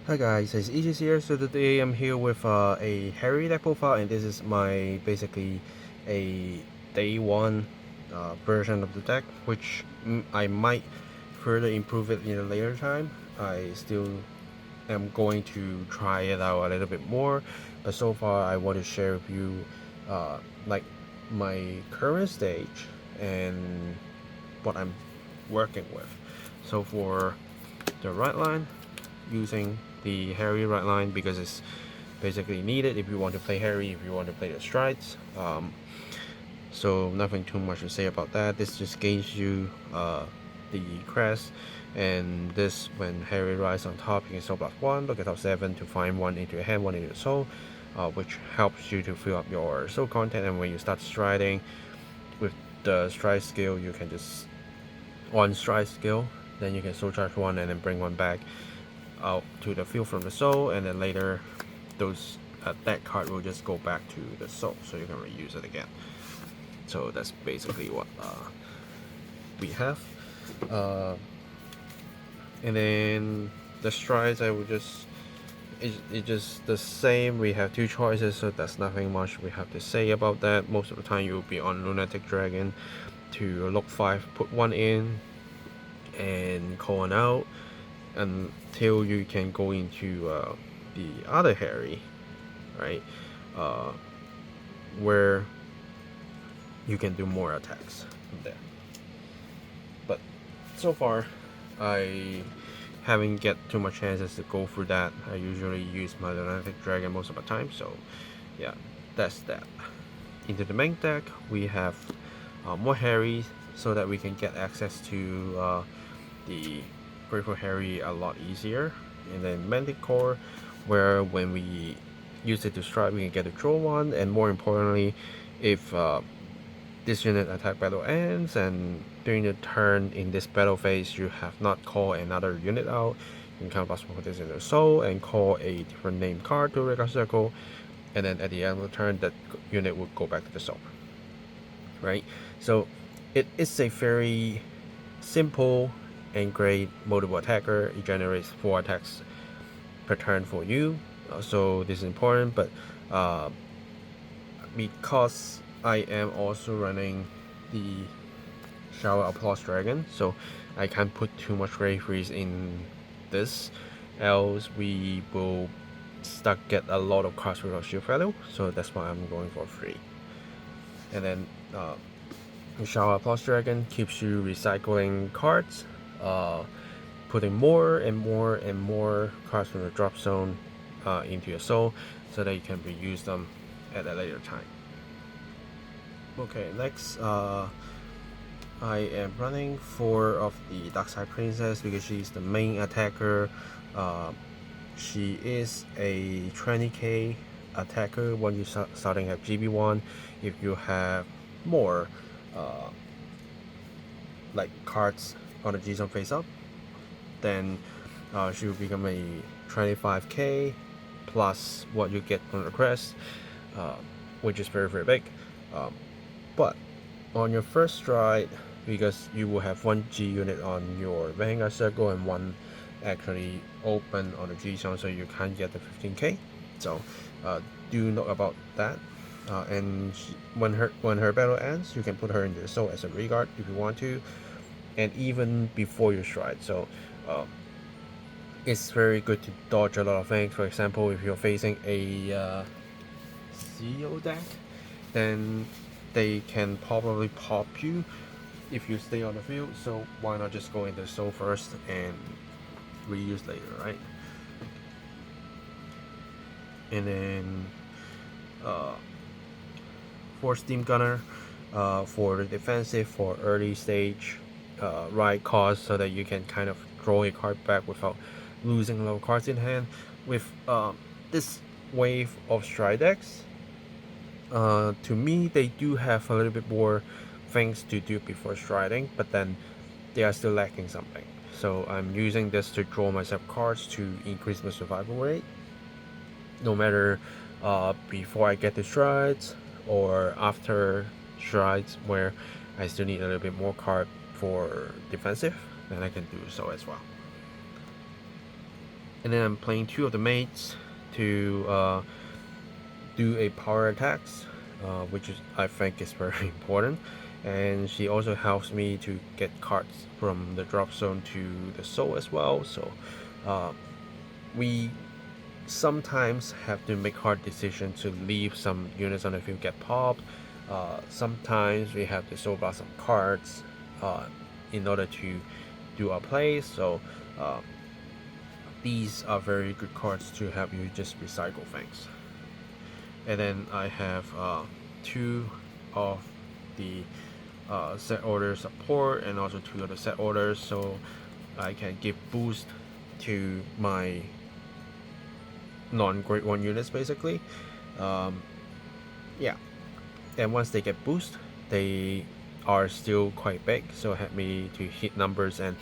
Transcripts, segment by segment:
Hi guys, it's Aegis here. So today I'm here with a Harry deck profile, and this is my basically a day one version of the deck, which I might further improve it in a later time. I still am going to try it out a little bit more, but so far I want to share with you like my current stage and what I'm working with. So for the right line, using the Harry right line because it's basically needed if you want to play Harry, if you want to play the strides. So nothing too much to say about that. This just gains you the crest, and this when Harry rides on top, you can soul block 1, look at top 7 to find 1 into your hand, 1 into your soul, which helps you to fill up your soul content. And when you start striding with the stride skill, you can just on stride skill, then you can soul charge 1 and then bring 1 back out to the field from the soul, and then later those that card will just go back to the soul, so you can reuse it again. So that's basically what we have. And then the strides, I will just it's just the same. We have two choices, so there's nothing much we have to say about that. Most of the time you will be on Lunatic Dragon to look 5, put 1 in and call 1 out until you can go into the other Harry, right? Where you can do more attacks from there. But so far, I haven't get too much chances to go through that. I usually use my Lunatic Dragon most of the time, so yeah, that's that. Into the main deck, we have more Harry so that we can get access to the Grateful Harry a lot easier. And then Manticore, where when we use it to strike, we can get to draw 1, and more importantly, if this unit attack battle ends and during the turn in this battle phase you have not called another unit out, you can kind of put this in the soul and call a different name card to Regular Circle, and then at the end of the turn that unit will go back to the soul. Right? So it is a very simple and great multiple attacker. It generates 4 attacks per turn for you. So this is important, but because I am also running the Shower Applause Dragon, so I can't put too much Grave Freeze in this, else we will get a lot of cards without shield value, so that's why I'm going for 3. And then the Shower Applause Dragon keeps you recycling cards, putting more and more and more cards from the drop zone into your soul so that you can reuse them at a later time. Okay, next I am running 4 of the Darkside Princess because she's the main attacker. She is a 20k attacker when you starting at GB1. If you have more like cards on the G-Zone face up, then she will become a 25k plus what you get from the crest, which is very very big. But on your first stride, because you will have 1 G unit on your Vanguard circle and 1 actually open on the G zone, so you can't get the 15k. So do note about that. And when her battle ends, you can put her in the soul as a regard if you want to, and even before your stride. So it's very good to dodge a lot of things. For example, if you're facing a CEO deck, then they can probably pop you if you stay on the field, so why not just go into soul first and reuse later, right? And then for Steam Gunner, for the defensive, for early stage ride cards, so that you can kind of draw a card back without losing a lot of cards in hand. With this wave of stride decks, to me they do have a little bit more things to do before striding, but then they are still lacking something. So I'm using this to draw myself cards to increase my survival rate, no matter before I get to strides or after strides, where I still need a little bit more card for defensive, then I can do so as well. And then I'm playing 2 of the mates to do a power attacks, which is, I think is very important. And she also helps me to get cards from the drop zone to the soul as well. So we sometimes have to make hard decisions to leave some units on the field get popped. Sometimes we have to soul blast some cards in order to do our plays. So these are very good cards to help you just recycle things. And then I have 2 of the set order support and also 2 of the set orders, so I can give boost to my non-grade 1 units basically. Yeah, and once they get boost, they are still quite big, so help me to hit numbers. And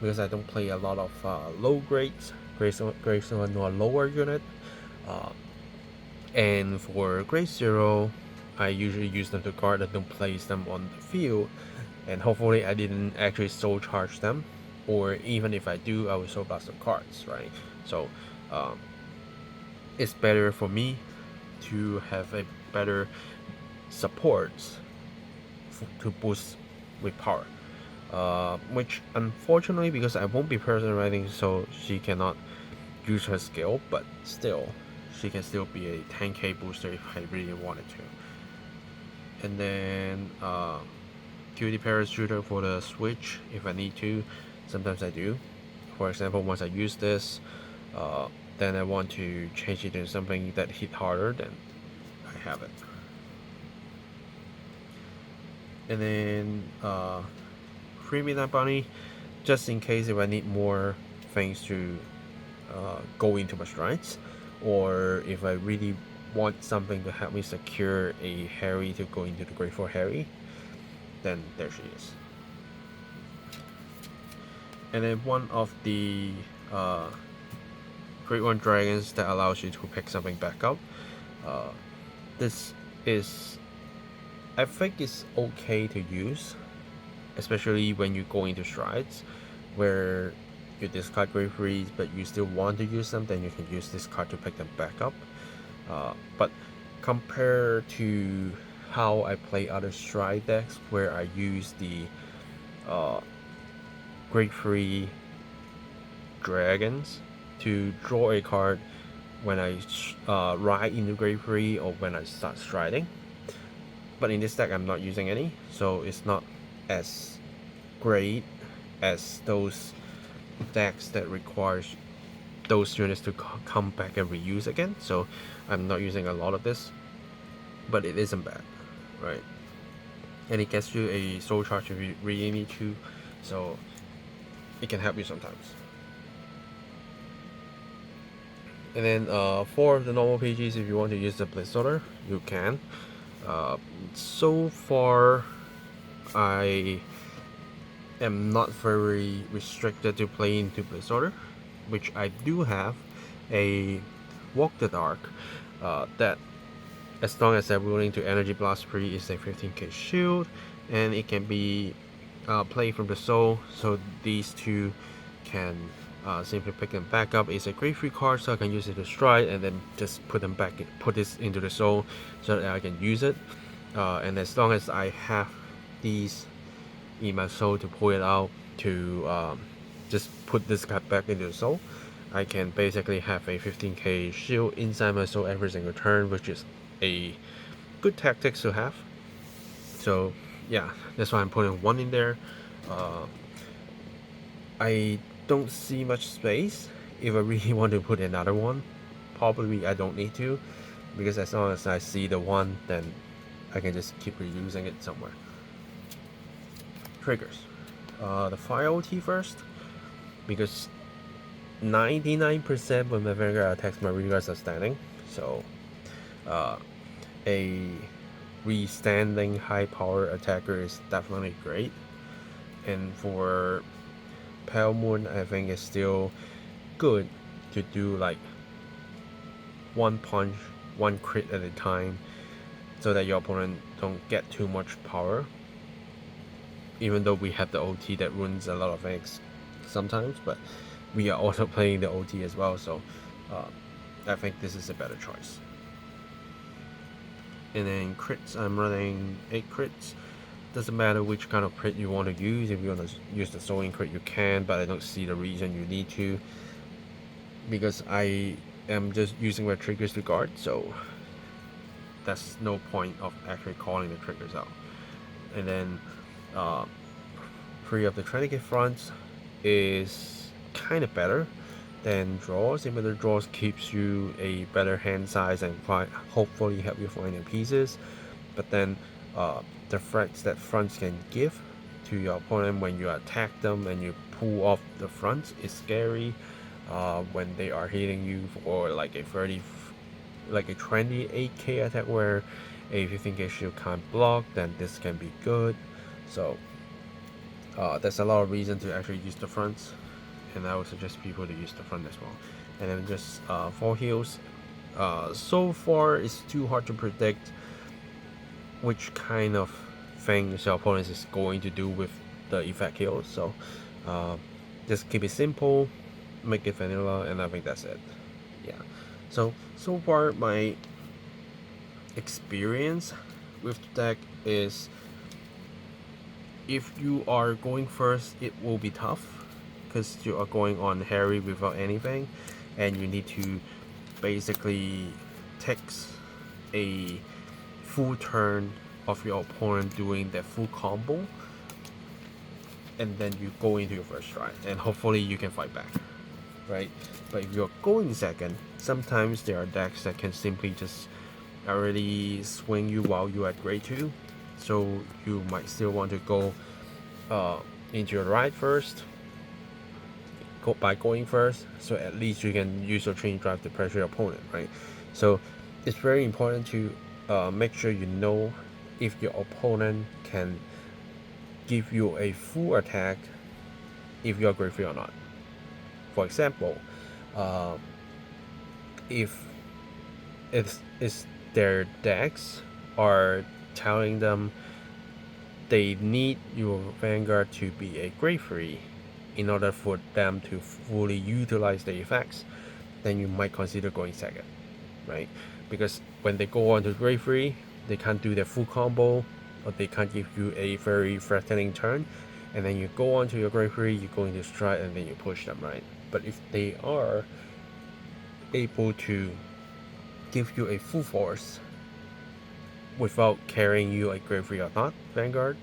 because I don't play a lot of low grades, grades 1 or lower unit, and for grade 0 I usually use them to guard and don't place them on the field, and hopefully I didn't actually soul charge them, or even if I do, I will soul blast some cards, right? So it's better for me to have a better support to boost with power, which unfortunately, because I won't be person writing, so she cannot use her skill, but still she can still be a 10k booster if I really wanted to. And then cutie parachuter for the switch if I need to. Sometimes I do. For example, once I use this, then I want to change it to something that hit harder, then I have it. And then free midnight bunny, just in case if I need more things to go into my strides, or if I really want something to help me secure a Harri to go into the grade 4 Harri, then there she is. And then one of the grade 1 dragons that allows you to pick something back up. This is, I think it's okay to use, especially when you go into strides where you discard grade 3s but you still want to use them, then you can use this card to pick them back up. But compared to how I play other stride decks where I use the grade 3 dragons to draw a card when I ride into grade 3 or when I start striding, but in this deck I'm not using any, so it's not as great as those decks that requires those units to come back and reuse again. So I'm not using a lot of this, but it isn't bad, right? And it gets you a soul charge if you really need to, so it can help you sometimes. And then for the normal PGs, if you want to use the Blitz Order, you can. So far I am not very restricted to play into Blitz Order, which I do have a Walk the Dark that, as long as they're willing to Energy Blast free, is a 15k shield, and it can be played from the soul, so these 2 can simply pick them back up. It's a grade 3 card, so I can use it to stride and then just put them back, put this into the soul so that I can use it. And as long as I have these in my soul to pull it out to just put this card back into the soul, I can basically have a 15k shield inside my soul every single turn, which is a good tactic to have. So yeah, that's why I'm putting 1 in there. I don't see much space. If I really want to put another one, probably I don't need to, because as long as I see the 1, then I can just keep reusing it somewhere. Triggers. The fire OT first, because 99% when my Vanguard attacks, my rearguards are standing, so a re-standing high power attacker is definitely great. And for Pale Moon, I think it's still good to do like 1 punch, 1 crit at a time, so that your opponent don't get too much power, even though we have the OT that ruins a lot of things sometimes. But we are also playing the OT as well, so I think this is a better choice. And then crits, I'm running 8 crits. Doesn't matter which kind of crit you want to use. If you want to use the sewing crit, you can, but I don't see the reason you need to, because I am just using my triggers to guard, so that's no point of actually calling the triggers out. And then 3 of the trinket fronts is kind of better than draws, even though draws keeps you a better hand size and hopefully help you find the pieces. But then the threats that fronts can give to your opponent when you attack them and you pull off the fronts is scary. When they are hitting you for like a 28k attack, where a 15k shield can't block, then this can be good. So there's a lot of reason to actually use the fronts, and I would suggest people to use the front as well. And then just 4 heals. So far it's too hard to predict which kind of things your opponent is going to do with the effect heals, so just keep it simple, make it vanilla, and I think that's it. Yeah, so far my experience with the deck is, if you are going first, it will be tough because you are going on Harri without anything, and you need to basically take a full turn of your opponent doing that full combo, and then you go into your first stride, and hopefully you can fight back, right? But if you're going second, sometimes there are decks that can simply just already swing you while you're at grade 2, so you might still want to go into your ride first, by going first, so at least you can use your train drive to pressure your opponent, right? So it's very important to make sure you know if your opponent can give you a full attack if you're grade 3 or not. For example, if their decks are telling them they need your Vanguard to be a grade 3 in order for them to fully utilize the effects, then you might consider going second, right? Because when they go on to grade 3, they can't do their full combo, or they can't give you a very threatening turn, and then you go on to your grade 3, you go into stride, and then you push them, right? But if they are able to give you a full force without carrying you a grade 3 or not Vanguard,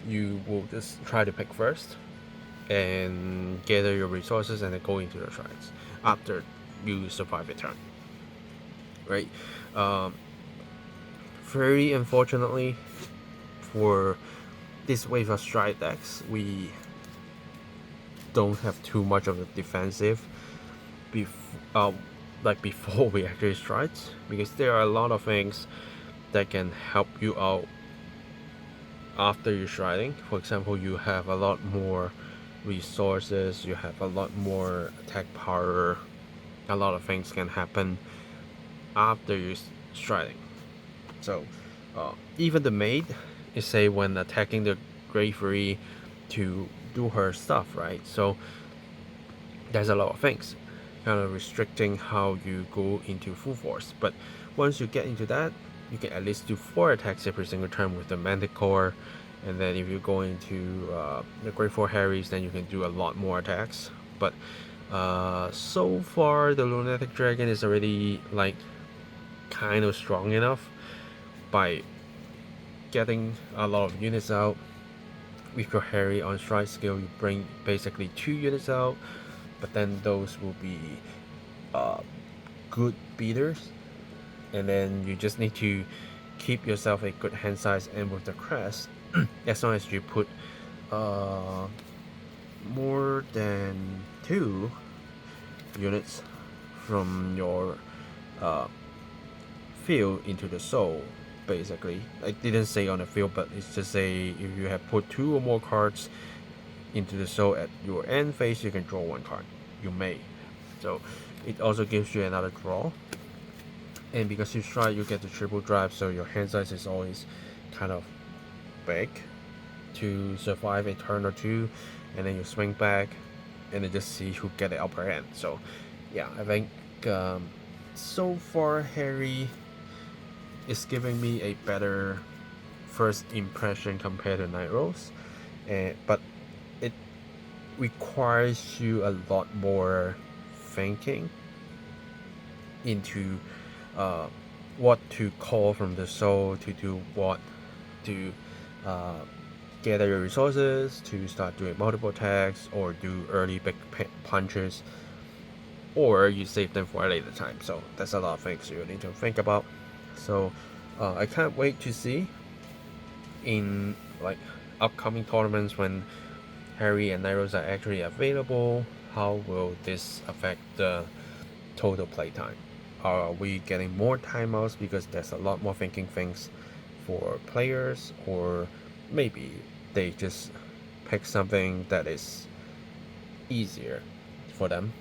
you will just try to pick first and gather your resources and then go into the strides after you survive a turn, right? Very unfortunately for this wave of stride decks, we don't have too much of a defensive before we actually stride, because there are a lot of things that can help you out after you're striding. For example, you have a lot more resources, you have a lot more attack power, a lot of things can happen after you're striding. So even the maid is say when attacking the grade 3 to do her stuff, right? So there's a lot of things kind of restricting how you go into full force, but once you get into that, you can at least do 4 attacks every single turn with the Manticore. And then if you go into the grade 4 Harrys, then you can do a lot more attacks. But so far the Lunatic Dragon is already like kind of strong enough by getting a lot of units out. With your Harry on stride skill, you bring basically 2 units out, but then those will be good beaters, and then you just need to keep yourself a good hand size, and with the crest, as long as you put more than 2 units from your field into the soul, basically. I didn't say on the field, but it's just say if you have put 2 or more cards into the soul at your end phase, you can draw 1 card. You may. So it also gives you another draw. And because you stride, you get the triple drive, so your hand size is always kind of big to survive a turn or 2, and then you swing back and then just see who get the upper hand. So yeah, I think so far Harri is giving me a better first impression compared to Night Rose, but it requires you a lot more thinking into what to call from the soul, to do what, to gather your resources, to start doing multiple attacks, or do early big punches, or you save them for a later time. So that's a lot of things you need to think about. So I can't wait to see in like upcoming tournaments when Harri and Night Rose are actually available, how will this affect the total playtime? Are we getting more timeouts because there's a lot more thinking things for players, or maybe they just pick something that is easier for them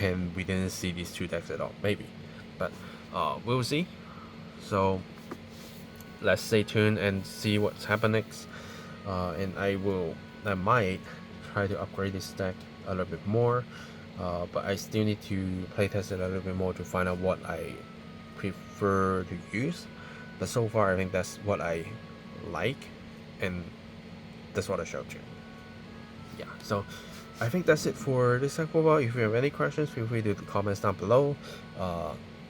and we didn't see these two decks at all, maybe, but we'll see. So let's stay tuned and see what's happening next, and I might try to upgrade this deck a little bit more, but I still need to playtest it a little bit more to find out what I prefer to use. But so far I think that's what I like, and that's what I showed you. Yeah, so I think that's it for this deck profile. If you have any questions, feel free to comment down below.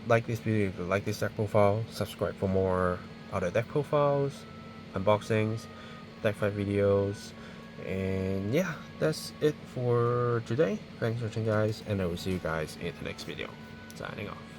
Like this video if you like this deck profile, subscribe for more other deck profiles, unboxings, deck fight videos, and yeah, that's it for today. Thanks for watching guys, and I will see you guys in the next video. Signing off.